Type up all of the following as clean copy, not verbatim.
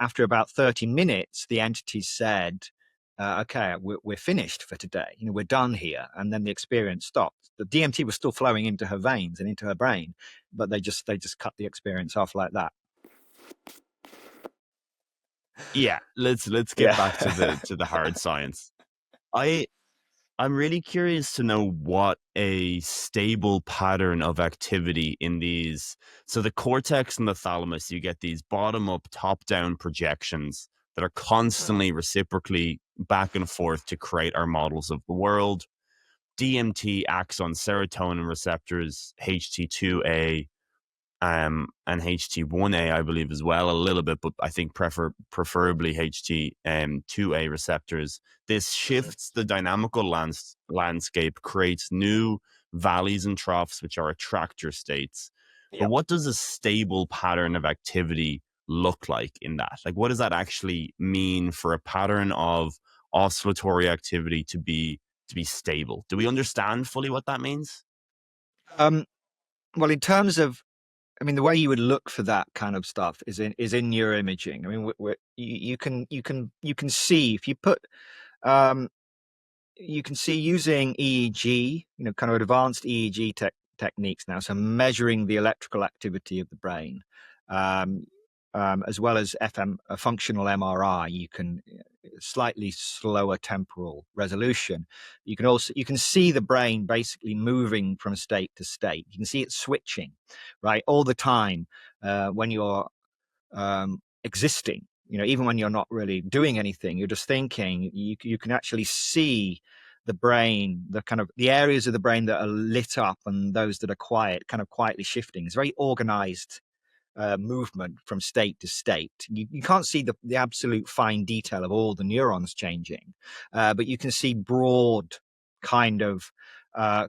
after about 30 minutes, the entity said, okay, we're finished for today. We're done here. And then the experience stopped. The DMT was still flowing into her veins and into her brain, but they just cut the experience off like that. Yeah, let's get back to the hard science. I'm really curious to know what a stable pattern of activity in these. So the cortex and the thalamus, you get these bottom up, top down projections that are constantly reciprocally back and forth to create our models of the world. DMT acts on serotonin receptors, HT2A, and HT1A, I believe, as well, a little bit, but I think preferably HT2A receptors. This shifts the dynamical landscape, creates new valleys and troughs, which are attractor states. But what does a stable pattern of activity look like in that? Like, what does that actually mean for a pattern of oscillatory activity to be stable? Do we understand fully what that means? Well, in terms of, the way you would look for that kind of stuff is in neuroimaging. You can see if you put, you can see using EEG, kind of advanced EEG techniques now. So measuring the electrical activity of the brain, as well as a functional MRI. You can slightly slower temporal resolution. You can see the brain basically moving from state to state. You can see it switching, right, all the time when you're existing. Even when you're not really doing anything, you're just thinking. You can actually see the brain, the areas of the brain that are lit up and those that are quiet, kind of quietly shifting. It's very organized movement from state to state. You can't see the absolute fine detail of all the neurons changing, but you can see broad kind of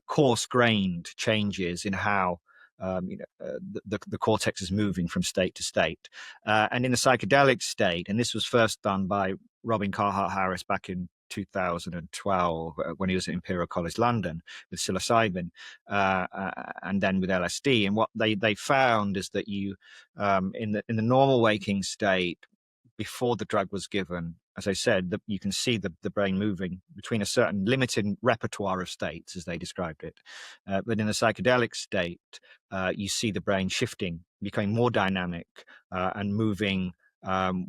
coarse-grained changes in how the cortex is moving from state to state. And in the psychedelic state, and this was first done by Robin Carhart-Harris back in 2012 when he was at Imperial College London with psilocybin and then with LSD. And what they found is that you in the normal waking state before the drug was given, as I said, you can see the brain moving between a certain limited repertoire of states, as they described it. But in the psychedelic state, you see the brain shifting, becoming more dynamic and moving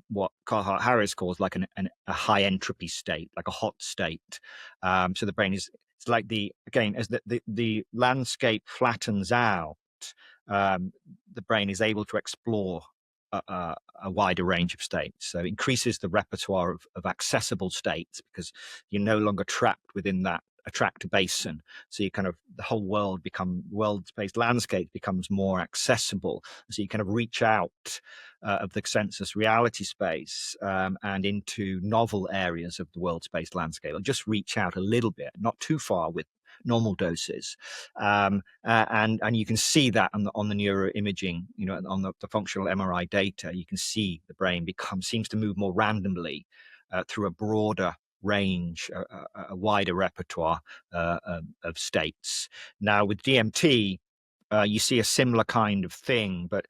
what Carhart-Harris calls like a high entropy state, like a hot state. So the brain it's like as the landscape flattens out, the brain is able to explore a wider range of states. So it increases the repertoire of accessible states because you're no longer trapped within that attractor basin. So you the whole world-based landscape becomes more accessible. So you kind of reach out of the consensus reality space and into novel areas of the world-based landscape, or just reach out a little bit, not too far with normal doses, and you can see that on the neuroimaging, on the functional MRI data. You can see the brain seems to move more randomly through a broader range, a wider repertoire of states. Now with DMT, you see a similar kind of thing, but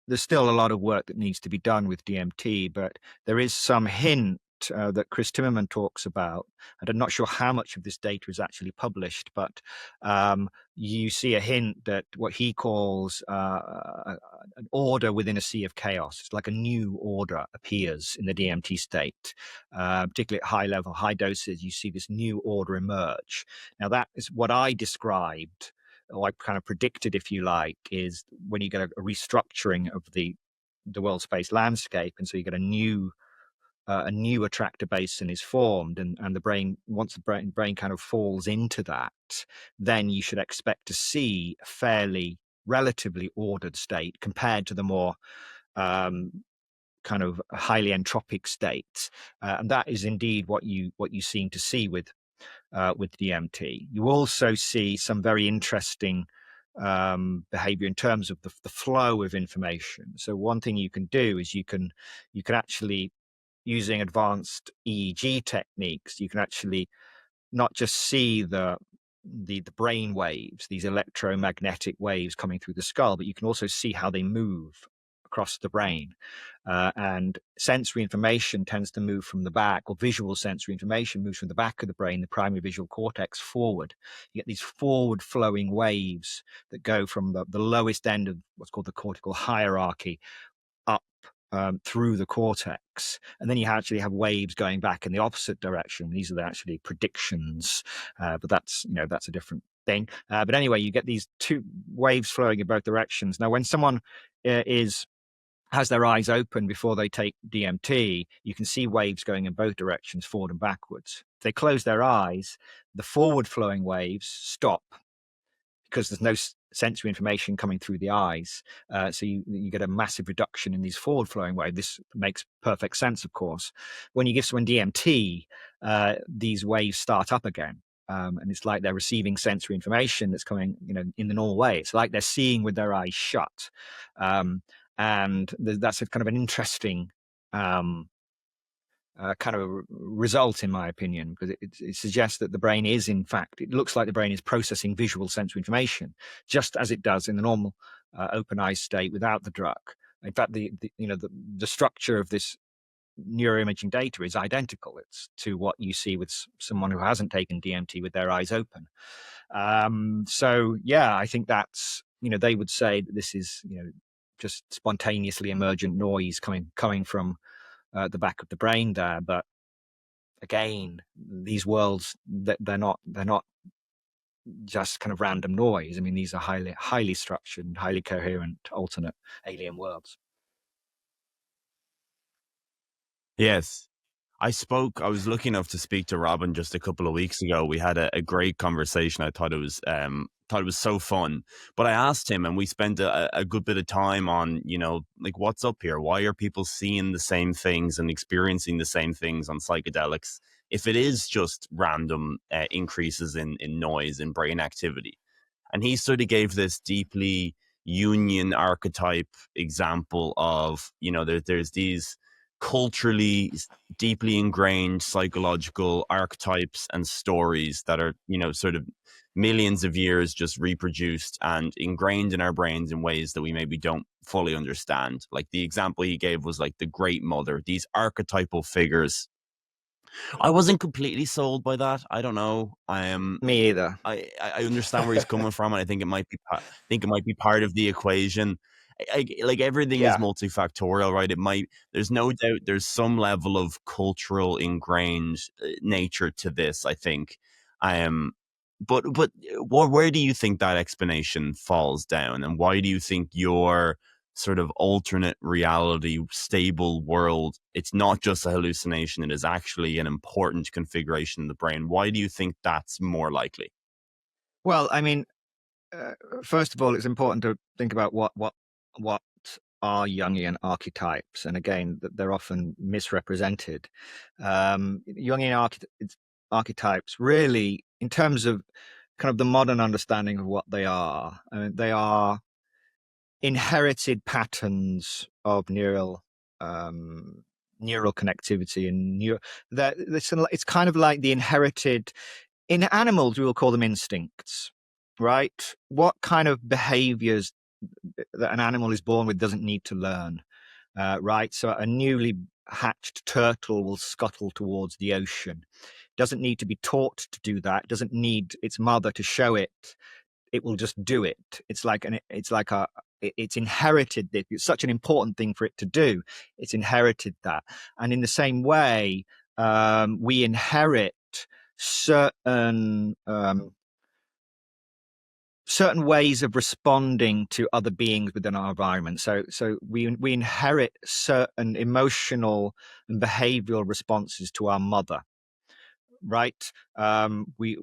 there's still a lot of work that needs to be done with DMT, but there is some hint that Chris Timmermann talks about, and I'm not sure how much of this data is actually published, but you see a hint that what he calls an order within a sea of chaos. It's like a new order appears in the DMT state, particularly at high level, high doses. You see this new order emerge. Now that is what I described, or I kind of predicted, if you like, is when you get a restructuring of the world space landscape, and so you get a new attractor basin is formed, and the brain, once the brain kind of falls into that, then you should expect to see a fairly relatively ordered state compared to the more kind of highly entropic states, and that is indeed what you seem to see with DMT. You also see some very interesting behavior in terms of the flow of information. So one thing you can do is you can actually, using advanced EEG techniques, you can actually not just see the brain waves, these electromagnetic waves coming through the skull, but you can also see how they move across the brain. And sensory information tends to move from the back, or visual sensory information moves from the back of the brain, the primary visual cortex, forward. You get these forward flowing waves that go from the lowest end of what's called the cortical hierarchy up through the cortex. And then you actually have waves going back in the opposite direction. These are actually predictions, but that's a different thing. But anyway, you get these two waves flowing in both directions. Now, when someone has their eyes open before they take DMT, you can see waves going in both directions, forward and backwards. If they close their eyes, the forward flowing waves stop because there's no sensory information coming through the eyes. So you get a massive reduction in these forward flowing waves. This makes perfect sense, of course. When you give someone DMT, these waves start up again. And it's like they're receiving sensory information that's coming, in the normal way. It's like they're seeing with their eyes shut. And that's a kind of an interesting kind of result, in my opinion, because it suggests that the brain is, in fact, it looks like the brain is processing visual sensory information, just as it does in the normal open eye state without the drug. In fact, the structure of this neuroimaging data is identical. It's to what you see with someone who hasn't taken DMT with their eyes open. So yeah, I think that's, they would say that this is, just spontaneously emergent noise coming from the back of the brain there. But again, these worlds, they're not just kind of random noise. I mean, these are highly structured, highly coherent, alternate alien worlds. Yes. I was lucky enough to speak to Robin just a couple of weeks ago. We had a great conversation. I thought it was so fun. But I asked him, and we spent a good bit of time on, like, what's up here? Why are people seeing the same things and experiencing the same things on psychedelics if it is just random increases in noise and brain activity? And he sort of gave this deeply Jungian-archetype example of, there's these culturally deeply ingrained psychological archetypes and stories that are, sort of millions of years just reproduced and ingrained in our brains in ways that we maybe don't fully understand. Like the example he gave was like the great mother, these archetypal figures. I wasn't completely sold by that. I don't know. Me either. I understand where he's coming from, and I think it might be part of the equation. Like everything is multifactorial, right? There's no doubt there's some level of cultural ingrained nature to this, I think. But where do you think that explanation falls down, and why do you think your sort of alternate reality, stable world, it's not just a hallucination, it is actually an important configuration in the brain? Why do you think that's more likely? Well, I mean, first of all, it's important to think about what are Jungian archetypes, and again, they're often misrepresented. Jungian archetypes, really, in terms of kind of the modern understanding of what they are inherited patterns of neural connectivity and it's kind of like the inherited. In animals, we will call them instincts, right? What kind of behaviors that an animal is born with doesn't need to learn, right? So a newly hatched turtle will scuttle towards the ocean. Doesn't need to be taught to do that. Doesn't need its mother to show it. It will just do it. It's inherited. It's such an important thing for it to do. It's inherited that. And in the same way, we inherit certain ways of responding to other beings within our environment. So we inherit certain emotional and behavioral responses to our mother, right? We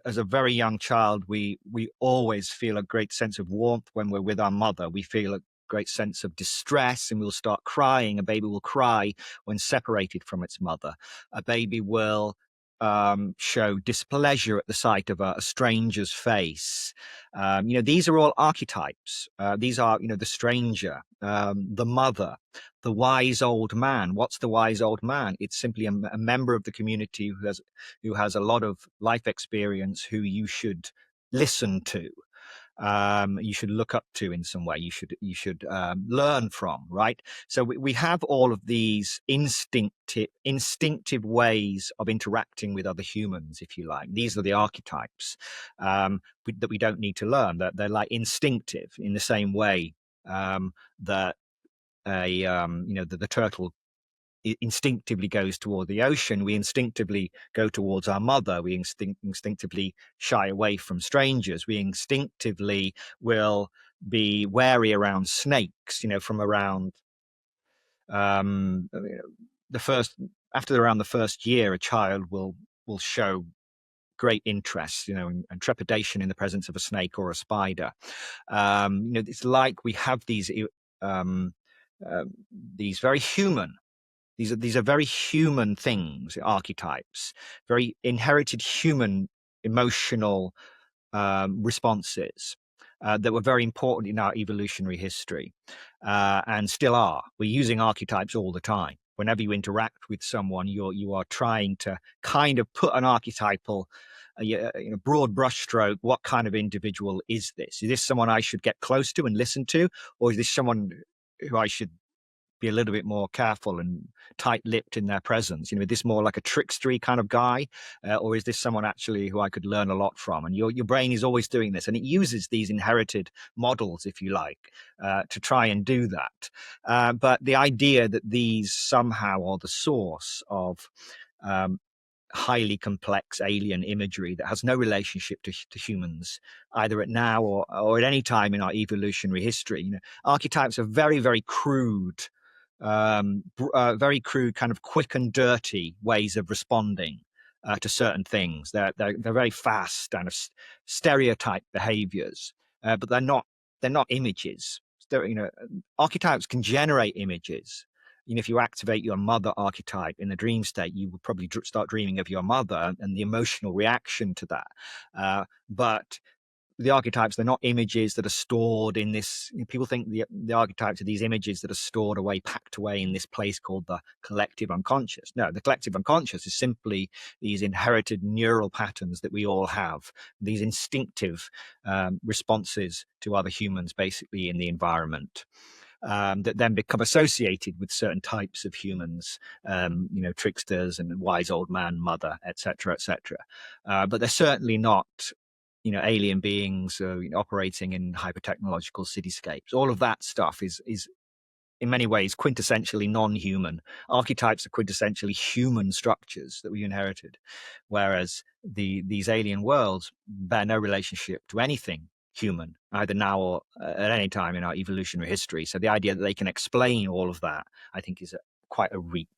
as a very young child, we always feel a great sense of warmth when we're with our mother. We feel a great sense of distress, and we'll start crying. A baby will cry when separated from its mother. A baby will show displeasure at the sight of a stranger's face. These are all archetypes. These are, the stranger, the mother, the wise old man. What's the wise old man? It's simply a member of the community who has a lot of life experience, who you should listen to. you should look up to in some way. You should learn from, right? So we have all of these instinctive ways of interacting with other humans, if you like. These are the archetypes that we don't need to learn. That they're like instinctive in the same way that the turtle instinctively goes toward the ocean. We instinctively go towards our mother. We instinctively shy away from strangers. We instinctively will be wary around snakes, from around the first, after around the first year, a child will show great interest, and trepidation in the presence of a snake or a spider. It's like we have these very human. These are very human things, archetypes, very inherited human emotional responses that were very important in our evolutionary history and still are. We're using archetypes all the time. Whenever you interact with someone, you are trying to kind of put an archetypal, broad brushstroke. What kind of individual is this? Is this someone I should get close to and listen to, or is this someone who I should be a little bit more careful and tight-lipped in their presence? Is this more like a trickstery kind of guy, or is this someone actually who I could learn a lot from? And your brain is always doing this, and it uses these inherited models, if you like, to try and do that. But the idea that these somehow are the source of highly complex alien imagery that has no relationship to humans, either at now or at any time in our evolutionary history. Archetypes are very, very crude, very crude, kind of quick and dirty ways of responding to certain things. They're very fast and stereotype behaviors, but they're not images. Archetypes can generate images. If you activate your mother archetype in the dream state, you will probably start dreaming of your mother and the emotional reaction to that. But the archetypes, they're not images that are stored in this. People think the archetypes are these images that are stored away, packed away in this place called the collective unconscious. No, the collective unconscious is simply these inherited neural patterns that we all have, these instinctive responses to other humans, basically in the environment. That then become associated with certain types of humans, tricksters and wise old man, mother, etc., etc. But they're certainly not, alien beings operating in hyper-technological cityscapes. All of that stuff is in many ways quintessentially non-human. Archetypes are quintessentially human structures that we inherited, whereas these alien worlds bear no relationship to anything human, either now or at any time in our evolutionary history. So the idea that they can explain all of that, I think, is quite a reach.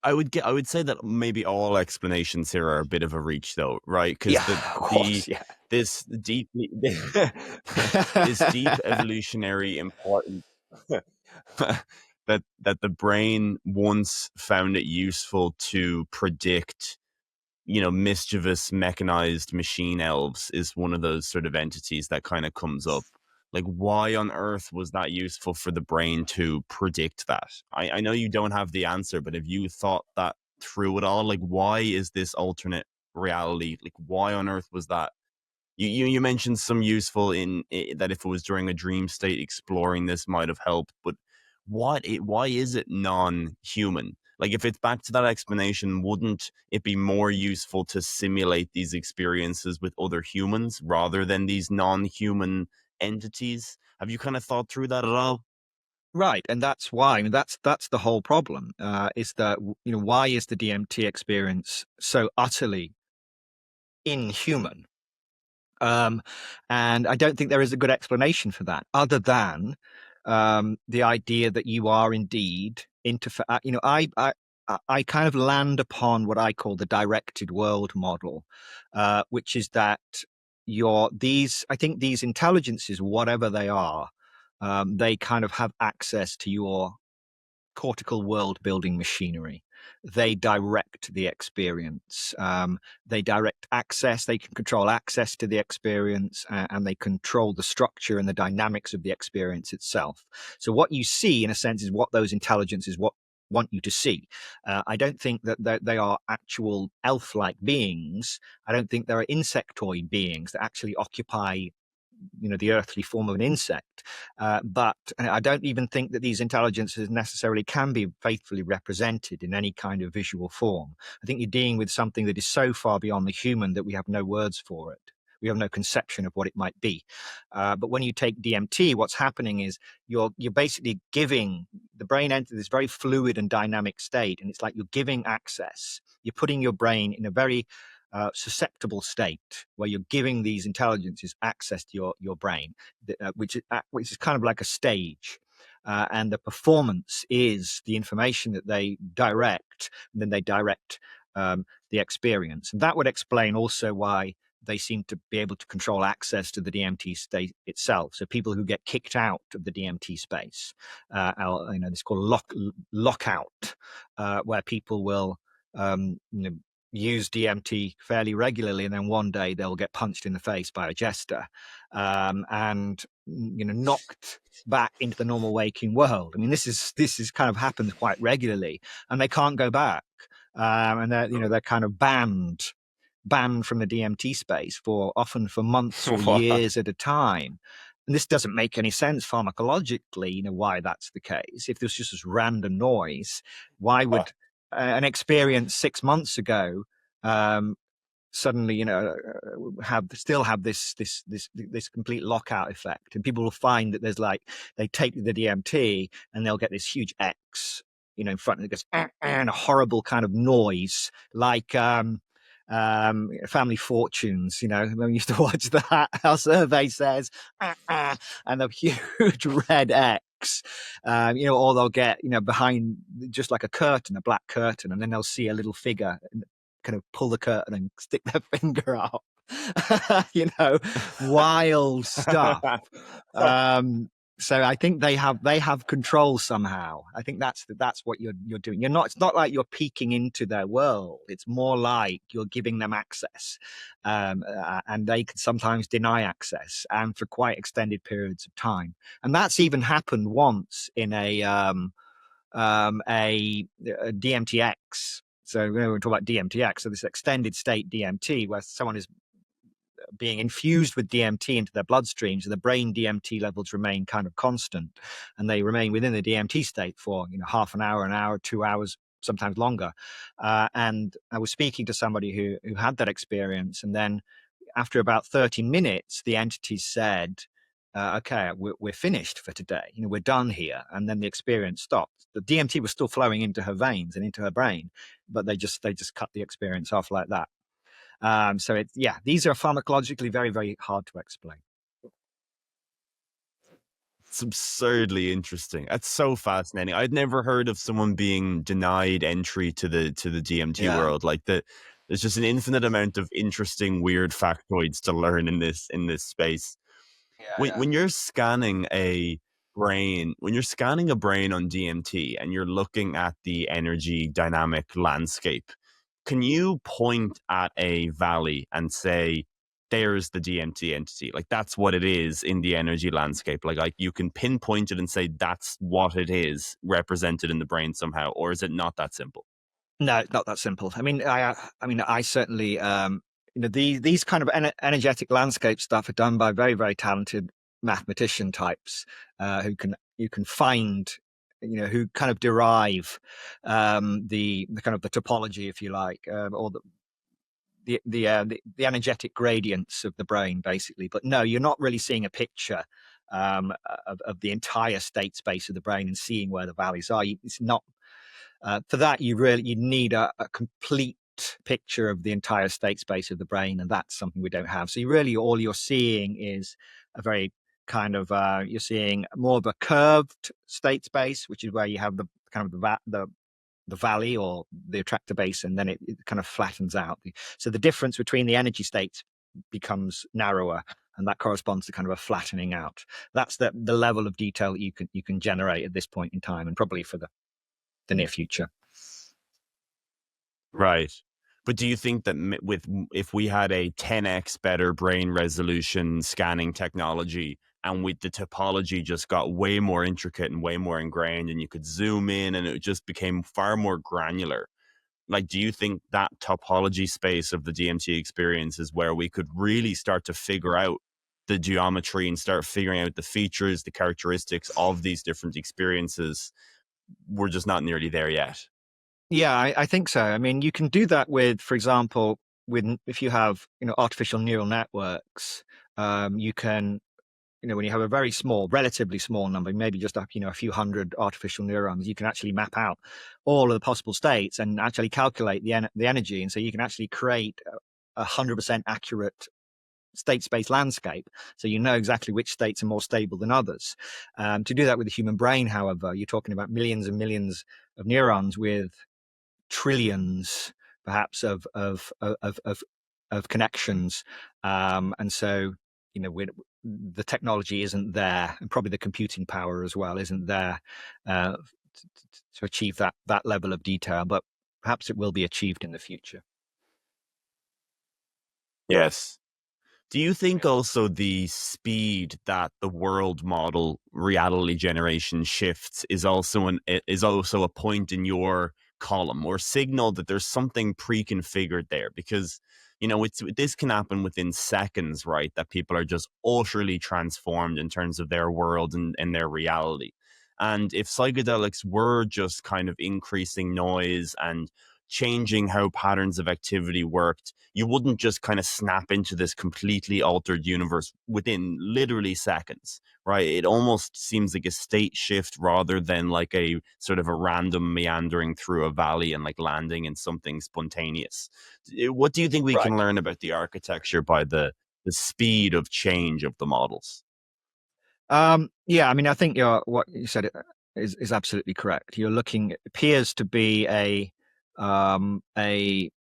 I would say that maybe all explanations here are a bit of a reach, though, right? Because this deep evolutionary importance that the brain once found it useful to predict, mischievous mechanized machine elves is one of those sort of entities that kind of comes up. Like, why on earth was that useful for the brain to predict that? I know you don't have the answer, but have you thought that through at all? Like, why is this alternate reality? Like, why on earth was that? You mentioned some useful in that if it was during a dream state, exploring this might have helped, but why is it non-human? Like, if it's back to that explanation, wouldn't it be more useful to simulate these experiences with other humans rather than these non-human entities? Have you kind of thought through that at all? Right, and that's why. I mean, that's the whole problem. Is that why is the DMT experience so utterly inhuman? And I don't think there is a good explanation for that, other than the idea that you are indeed I kind of land upon what I call the directed world model, which is that I think these intelligences, whatever they are, they kind of have access to your cortical world building machinery. They direct the experience. They direct access. They can control access to the experience, and they control the structure and the dynamics of the experience itself. So what you see, in a sense, is what those intelligences, what want you to see. I don't think that they are actual elf-like beings. I don't think there are insectoid beings that actually occupy the earthly form of an insect. But I don't even think that these intelligences necessarily can be faithfully represented in any kind of visual form. I think you're dealing with something that is so far beyond the human that we have no words for it. We have no conception of what it might be. But when you take DMT, what's happening is you're basically giving the brain into this very fluid and dynamic state, and it's like you're giving access. You're putting your brain in a very susceptible state where you're giving these intelligences access to your brain, which is kind of like a stage. And the performance is the information that they direct, and then they direct the experience. And that would explain also why they seem to be able to control access to the DMT state itself. So people who get kicked out of the DMT space, this called lockout, where people will use DMT fairly regularly, and then one day they'll get punched in the face by a jester, and knocked back into the normal waking world. I mean, this is kind of happens quite regularly, and they can't go back, and they're kind of banned from the DMT space often for months or years at a time. And this doesn't make any sense pharmacologically, why that's the case. If there's just this random noise, why would an experience 6 months ago suddenly still have this complete lockout effect? And people will find that there's they take the DMT and they'll get this huge X in front, and it goes and a horrible kind of noise, like Family Fortunes, when we used to watch that, our survey says and a huge red X, or they'll get behind just like a black curtain, and then they'll see a little figure and kind of pull the curtain and stick their finger up. Wild stuff. So I think they have control somehow. I think that's what you're doing. It's not like you're peeking into their world. It's more like you're giving them access, and they can sometimes deny access, and for quite extended periods of time. And that's even happened once in a DMTX. So we're talking about DMTX, so this extended state DMT, where someone is being infused with DMT into their bloodstream, so the brain DMT levels remain kind of constant, and they remain within the DMT state for half an hour, 2 hours, sometimes longer. And I was speaking to somebody who had that experience, and then after about 30 minutes, the entity said, "Okay, we're finished for today. We're done here." And then the experience stopped. The DMT was still flowing into her veins and into her brain, but they just cut the experience off like that. So these are pharmacologically very, very hard to explain. It's absurdly interesting. That's so fascinating. I'd never heard of someone being denied entry to the DMT world. Like there's just an infinite amount of interesting, weird factoids to learn in this space. When you're scanning a brain, on DMT and you're looking at the energy dynamic landscape, can you point at a valley and say, there's the DMT entity? Like, that's what it is in the energy landscape. Like you can pinpoint it and say that's what it is represented in the brain somehow, or is it not that simple? No, not that simple. I mean, I certainly, these kind of energetic landscape stuff are done by very, very talented mathematician types who can find, who kind of derive the kind of the topology, if you like, or the energetic gradients of the brain, basically. But no, you're not really seeing a picture of the entire state space of the brain and seeing where the valleys are. It's not. For that, you need a complete picture of the entire state space of the brain, and that's something we don't have. So all you're seeing is a very kind of you're seeing more of a curved state space, which is where you have the kind of the valley or the attractor base, and then it kind of flattens out. So the difference between the energy states becomes narrower, and that corresponds to kind of a flattening out. That's the level of detail you can generate at this point in time, and probably for the near future. Right. But do you think that if we had a 10x better brain resolution scanning technology, and with the topology just got way more intricate and way more ingrained, and you could zoom in and it just became far more granular. Like, do you think that topology space of the DMT experience is where we could really start to figure out the geometry and start figuring out the features, the characteristics of these different experiences? We're just not nearly there yet. Yeah, I think so. I mean, you can do that with, for example, if you have artificial neural networks, you can when you have a very small, relatively small number, maybe just a few hundred artificial neurons, you can actually map out all of the possible states and actually calculate the energy, and so you can actually create 100% accurate state space landscape, so you know exactly which states are more stable than others. To do that with the human brain, however, you're talking about millions and millions of neurons with trillions, perhaps, of connections, and so the technology isn't there, and probably the computing power as well isn't there to achieve that level of detail. But perhaps it will be achieved in the future. Yes. Do you think also the speed that the world model reality generation shifts is also a point in your column or signal that there's something pre-configured there? Because this can happen within seconds, right? That people are just utterly transformed in terms of their world and their reality. And if psychedelics were just kind of increasing noise and changing how patterns of activity worked, you wouldn't just kind of snap into this completely altered universe within literally seconds, right? It almost seems like a state shift rather than like a sort of a random meandering through a valley and like landing in something spontaneous. What do you think we can learn about the architecture by the speed of change of the models? Yeah, I mean, I think what you said is absolutely correct. You're looking, it appears to be a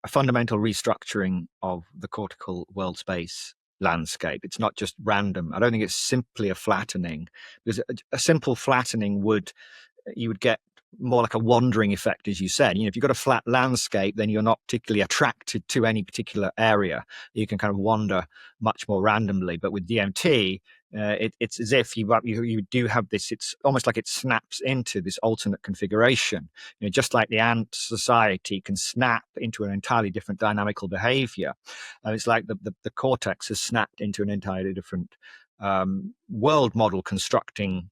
fundamental restructuring of the cortical world space landscape. It's not just random. I don't think it's simply a flattening, because a simple flattening you would get more like a wandering effect, as you said. If you've got a flat landscape, then you're not particularly attracted to any particular area. You can kind of wander much more randomly. But with DMT, it's as if you do have this. It's almost like it snaps into this alternate configuration. Just like the ant society can snap into an entirely different dynamical behavior. It's like the cortex has snapped into an entirely different world model constructing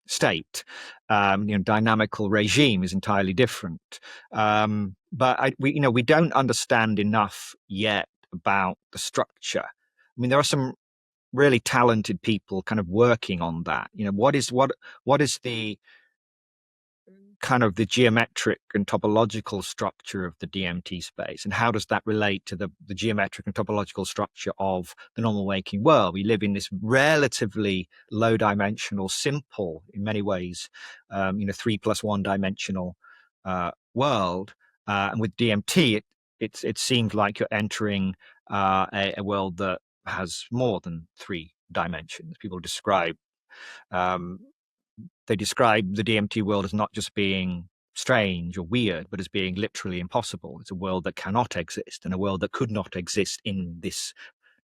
state. Dynamical regime is entirely different. But we don't understand enough yet about the structure. I mean, there are some really talented people kind of working on that. What is the kind of the geometric and topological structure of the DMT space, and how does that relate to the geometric and topological structure of the normal waking world? We live in this relatively low dimensional, simple in many ways, 3+1 dimensional world, and with DMT, it seems like you're entering a world that has more than 3 dimensions. People describe the DMT world as not just being strange or weird, but as being literally impossible. It's a world that cannot exist, and a world that could not exist in this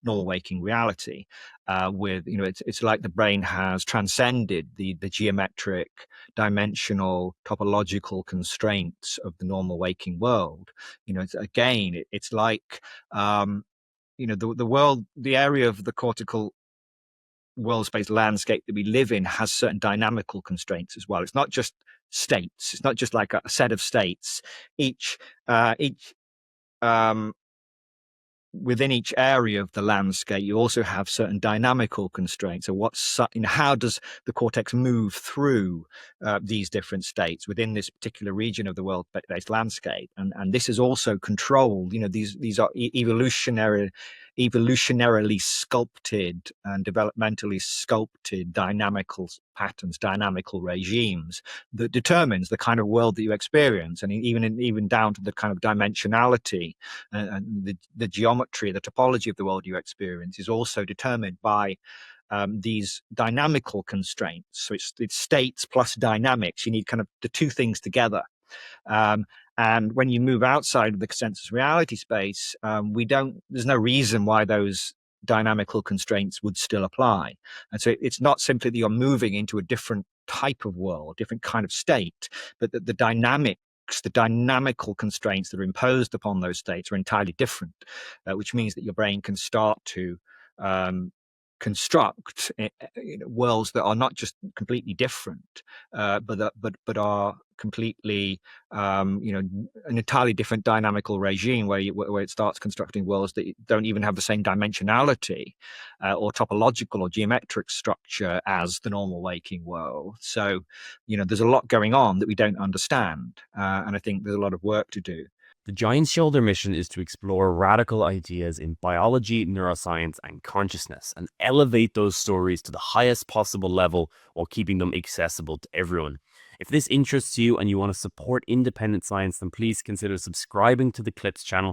normal waking reality. It's like the brain has transcended the geometric, dimensional, topological constraints of the normal waking world. It's like the world, the area of the cortical world space landscape that we live in has certain dynamical constraints as well. It's not just states. It's not just like a set of states. Each within each area of the landscape, you also have certain dynamical constraints. So how does the cortex move through these different states within this particular region of the world-based landscape? And this is also controlled. These are evolutionarily sculpted and developmentally sculpted dynamical patterns, dynamical regimes that determines the kind of world that you experience, and even down to the kind of dimensionality and the geometry, the topology of the world you experience is also determined by these dynamical constraints. So it's states plus dynamics. You need kind of the two things together. And when you move outside of the consensus reality space, there's no reason why those dynamical constraints would still apply. And so it's not simply that you're moving into a different type of world, different kind of state, but that the dynamical constraints that are imposed upon those states are entirely different, which means that your brain can start to construct worlds that are not just completely different, but are completely an entirely different dynamical regime where it starts constructing worlds that don't even have the same dimensionality or topological or geometric structure as the normal waking world. So there's a lot going on that we don't understand, and I think there's a lot of work to do. The Giant Shoulder mission is to explore radical ideas in biology, neuroscience, and consciousness, and elevate those stories to the highest possible level while keeping them accessible to everyone. If this interests you and you want to support independent science, then please consider subscribing to the Clips channel